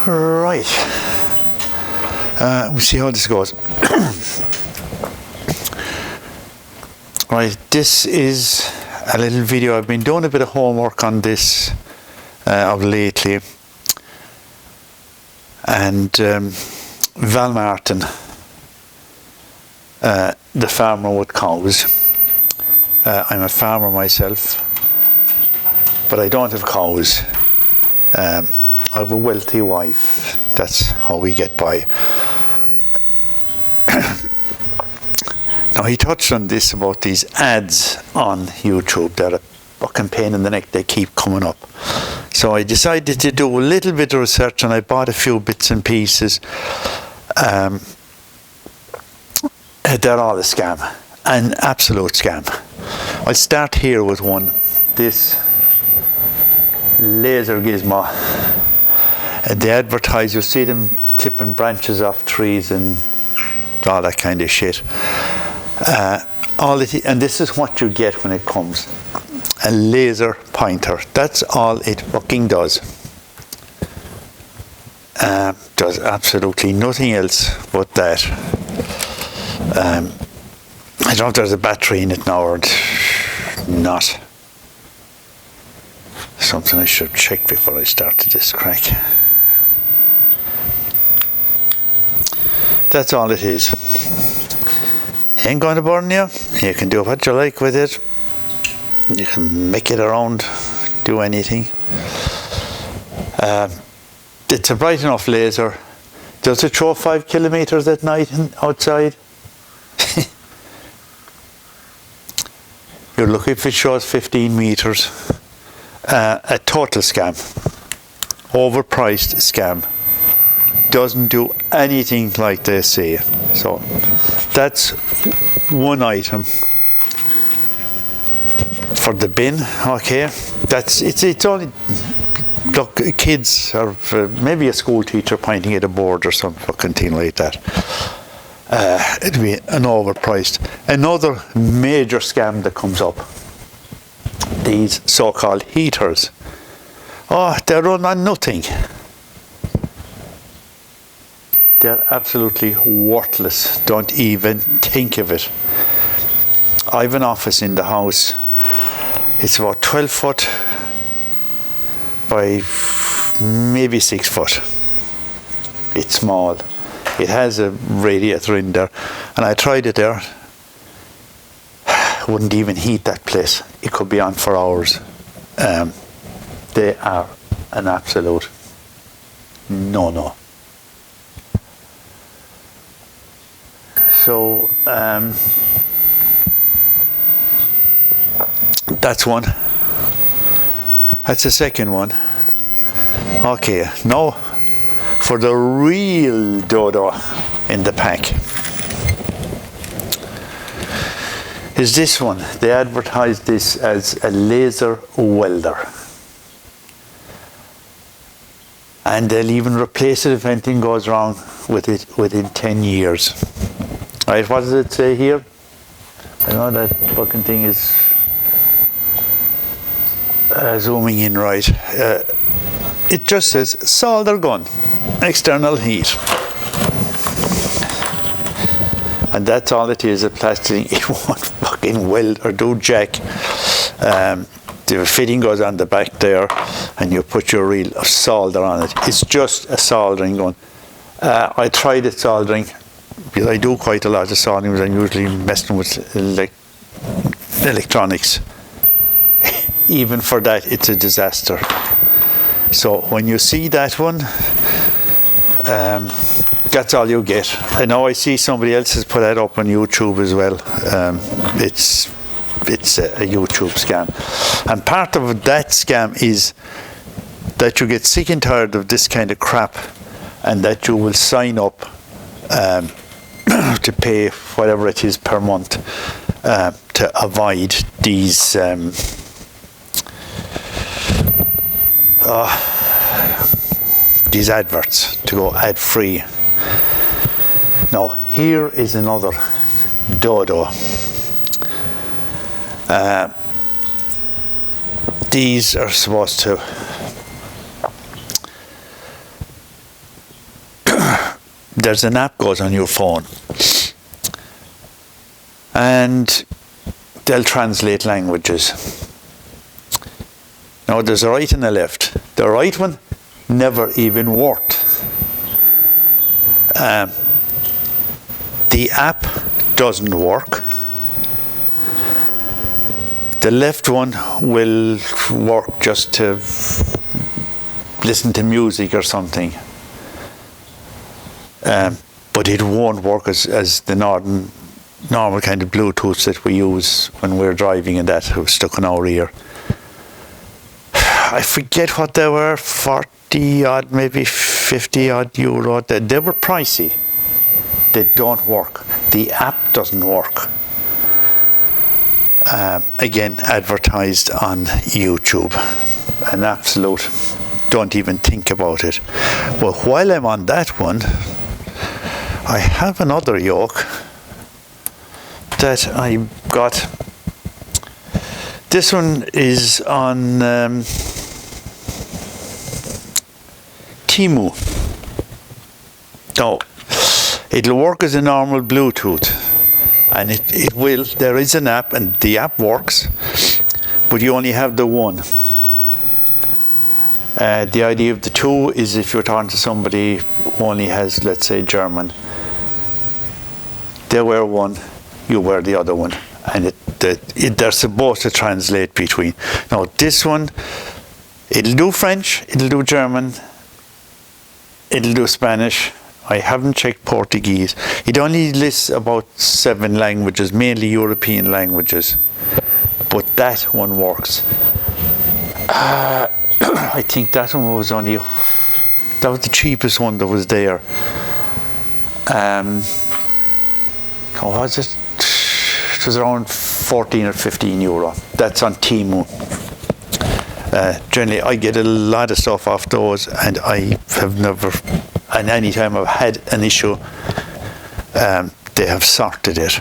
Right. We'll see how this goes. Right, this is a little video. I've been doing a bit of homework on this of lately. And Val Martin, the farmer with cows. I'm a farmer myself, but I don't have cows. I have a wealthy wife. That's how we get by. Now, he touched on this about these ads on YouTube. They're a fucking pain in the neck. They keep coming up. So I decided to do a little bit of research, and I bought a few bits and pieces. They're all a scam, an absolute scam. I'll start here with one. This laser gizmo. They advertise, you see them clipping branches off trees and all that kind of shit. And this is what you get when it comes. A laser pointer. That's all it fucking does. Does absolutely nothing else but that. I don't know if there's a battery in it now or not. Something I should check before I started this crack. That's all it is. Ain't going to burn you. You can do what you like with it. You can make it around, do anything. It's a bright enough laser. Does it throw 5 kilometers at night outside? You're lucky if it shows 15 meters. A total scam. Overpriced scam. Doesn't do anything like they say. So that's one item for the bin. Okay, it's only, look, kids or maybe a school teacher pointing at a board or some fucking thing like that. It'll be an overpriced. Another major scam that comes up, these so-called heaters. Oh, they run on nothing. They're absolutely worthless. Don't even think of it. I have an office in the house. It's about 12 foot by maybe 6 foot. It's small. It has a radiator in there, and I tried it there. Wouldn't even heat that place. It could be on for hours. They are an absolute no-no. So that's one. That's the second one. Okay, now for the real dodo in the pack is this one. They advertise this as a laser welder. And they'll even replace it if anything goes wrong with it within 10 years. Right, what does it say here? I know that fucking thing is zooming in right. It just says solder gun, external heat. And that's all it is, a plastic. It won't fucking weld or do jack. The fitting goes on the back there, and you put your reel of solder on it. It's just a soldering gun. I tried it soldering, because I do quite a lot of soldering, because I'm usually messing with electronics. Even for that, it's a disaster. So when you see that one, that's all you get. I know I see somebody else has put that up on YouTube as well. It's a YouTube scam. And part of that scam is that you get sick and tired of this kind of crap, and that you will sign up to pay whatever it is per month to avoid these adverts, to go ad free. Now here is another dodo. These are supposed to there's an app goes on your phone, and they'll translate languages. Now there's a right and a left. The right one never even worked. The app doesn't work. The left one will work just to listen to music or something. But it won't work as the normal kind of Bluetooth that we use when we're driving, and that was stuck in our ear. I forget what they were, 40 odd, maybe 50 odd euro. They were pricey. They don't work. The app doesn't work. Again, advertised on YouTube. An absolute, don't even think about it. Well, while I'm on that one, I have another yoke that I got. This one is on Temu. Now, it'll work as a normal Bluetooth, and it will. There is an app, and the app works, but you only have the one. The idea of the two is if you're talking to somebody who only has, let's say, German, they wear one, you wear the other one, and they're supposed to translate between. Now this one, it'll do French, it'll do German, it'll do Spanish. I haven't checked Portuguese. It only lists about 7 languages, mainly European languages, but that one works. I think that one was that was the cheapest one that was there. How was it? It was around 14 or 15 euro. That's on Temu. Generally, I get a lot of stuff off those, and I have never, and any time I've had an issue, they have sorted it.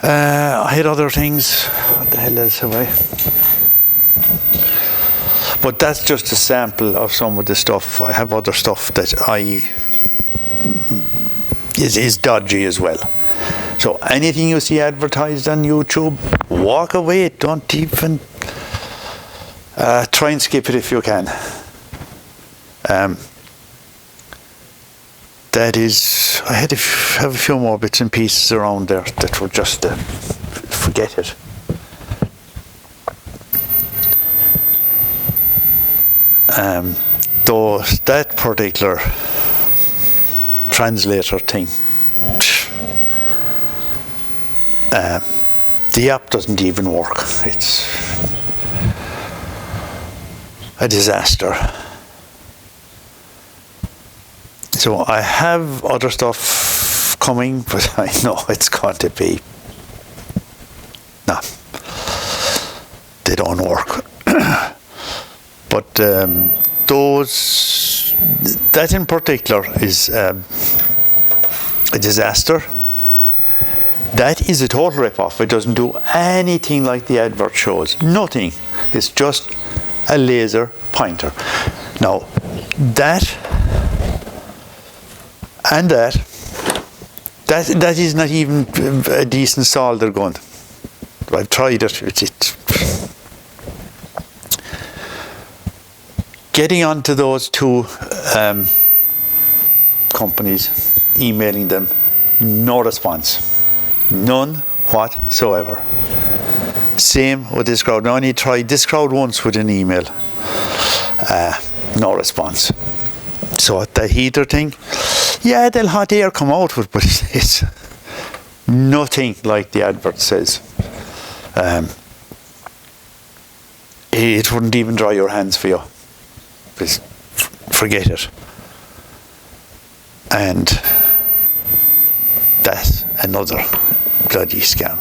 I had other things. What the hell else have I? But that's just a sample of some of the stuff. I have other stuff that is dodgy as well. So anything you see advertised on YouTube, walk away. Don't even try and skip it if you can. That is, I have a few more bits and pieces around there that were just forget it. Though that particular translator thing, the app doesn't even work. It's a disaster. So I have other stuff coming, but I know it's going to be no, they don't work. But that in particular is a disaster. That is a total rip-off. It doesn't do anything like the advert shows. Nothing. It's just a laser pointer. Now, that and that is not even a decent solder gun. I've tried it. Getting onto those two companies, emailing them, no response. None whatsoever. Same with this crowd. I only tried this crowd once with an email. No response. So the heater thing, yeah, they'll hot air come out with, but it's nothing like the advert says. It wouldn't even dry your hands for you. Just forget it. And that's another bloody scam.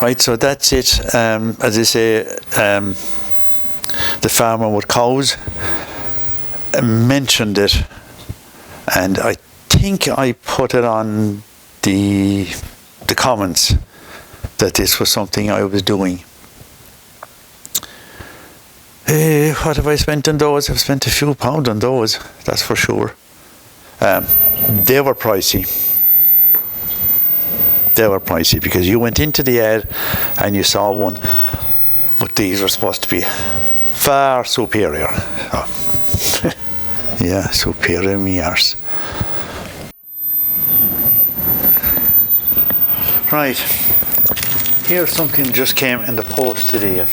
Right, so that's it. As I say, the farmer with cows mentioned it, and I think I put it on the comments that this was something I was doing. What have I spent on those? I've spent a few pounds on those, that's for sure. They were pricey. They were pricey because you went into the ad and you saw one, but these were supposed to be far superior. Oh. Yeah, superior me arse. Right, here's something that just came in the post today.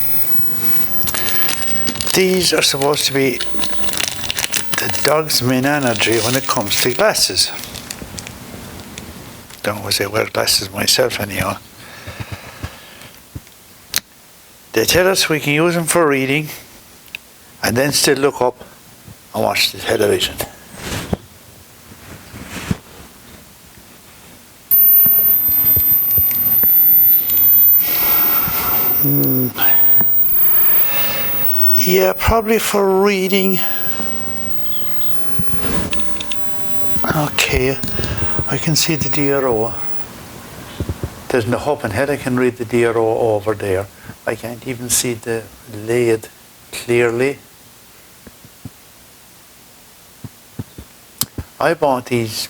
These are supposed to be the dog's main energy when it comes to glasses. Don't always wear glasses myself anyhow. They tell us we can use them for reading and then still look up and watch the television. Yeah, probably for reading. Okay, I can see the DRO. There's no hope in hell I can read the DRO over there. I can't even see the lead clearly. I bought these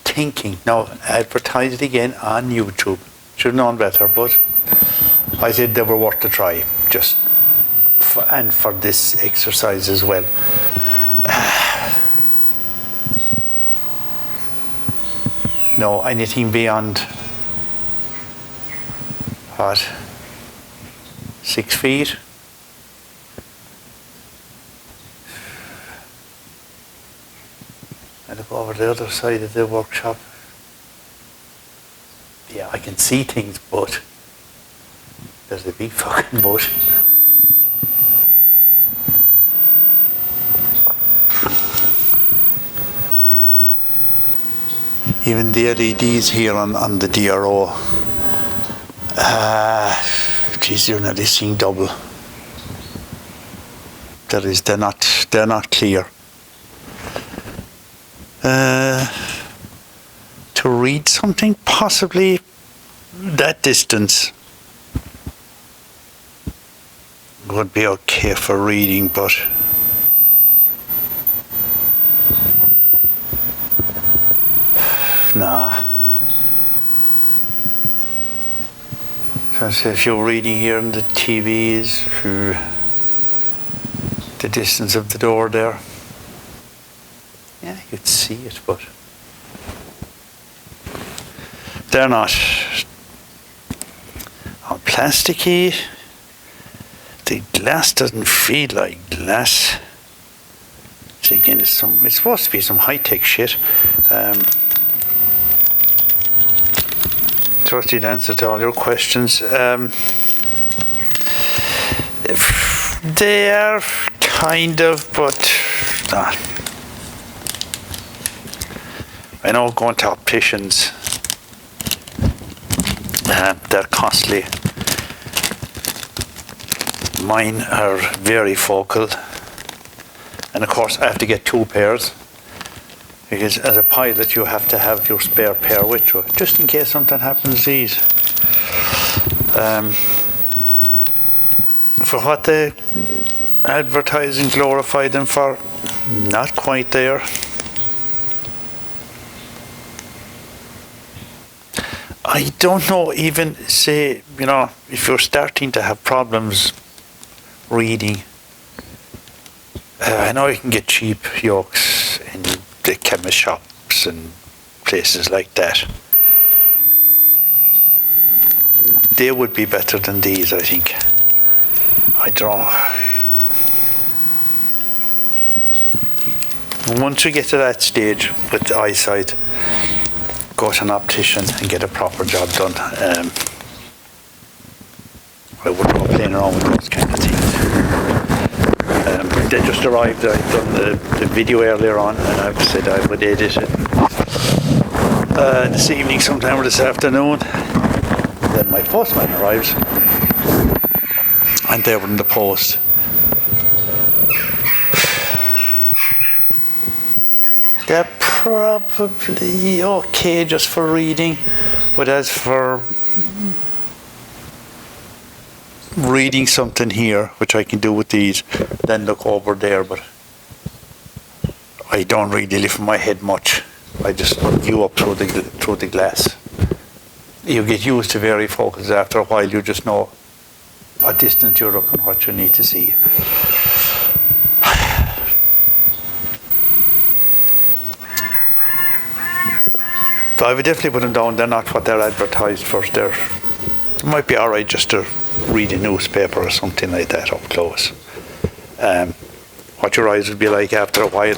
thinking, now advertised again on YouTube. Should have known better, but I said they were worth a try, just for this exercise as well. No, anything beyond, what, 6 feet? I look over the other side of the workshop. Yeah, I can see things, but there's a big fucking but. Even the LEDs here on the DRO, geez, you're nearly seeing double. They're not clear. To read something, possibly that distance would be okay for reading, but nah. So if you're reading here on the TVs through the distance of the door there, yeah, you'd see it, but they're not all plasticky. The glass doesn't feel like glass. So again, it's supposed to be some high-tech shit. Trusted answer to all your questions. They are kind of, but not. I know going to opticians, they're costly. Mine are very focal. And of course I have to get 2 pairs. Because as a pilot you have to have your spare pair with you, just in case something happens to these. For what they advertise and glorify them for, not quite there. I don't know, even say, if you're starting to have problems reading, I know you can get cheap yolks in the chemist shops and places like that. They would be better than these, I think. I don't know. Once you get to that stage with the eyesight, go to an optician and get a proper job done. I wouldn't go playing around with those kind of things. They just arrived. I've done the video earlier on, and I've said I would edit it this evening, sometime or this afternoon. Then my postman arrives, and they were in the post. They're probably okay just for reading, but as for reading something here, which I can do with these, then look over there, but I don't really lift my head much. I just view up through the glass. You get used to very focus. After a while, you just know what distance you're looking, what you need to see. So I would definitely put them down. They're not what they're advertised for. It might be all right just to read a newspaper or something like that up close. What your eyes would be like after a while,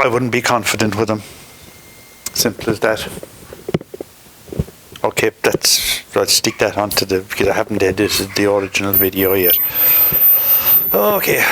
I wouldn't be confident with them. Simple as that. Okay, I'll stick that onto because I haven't edited the original video yet. Okay.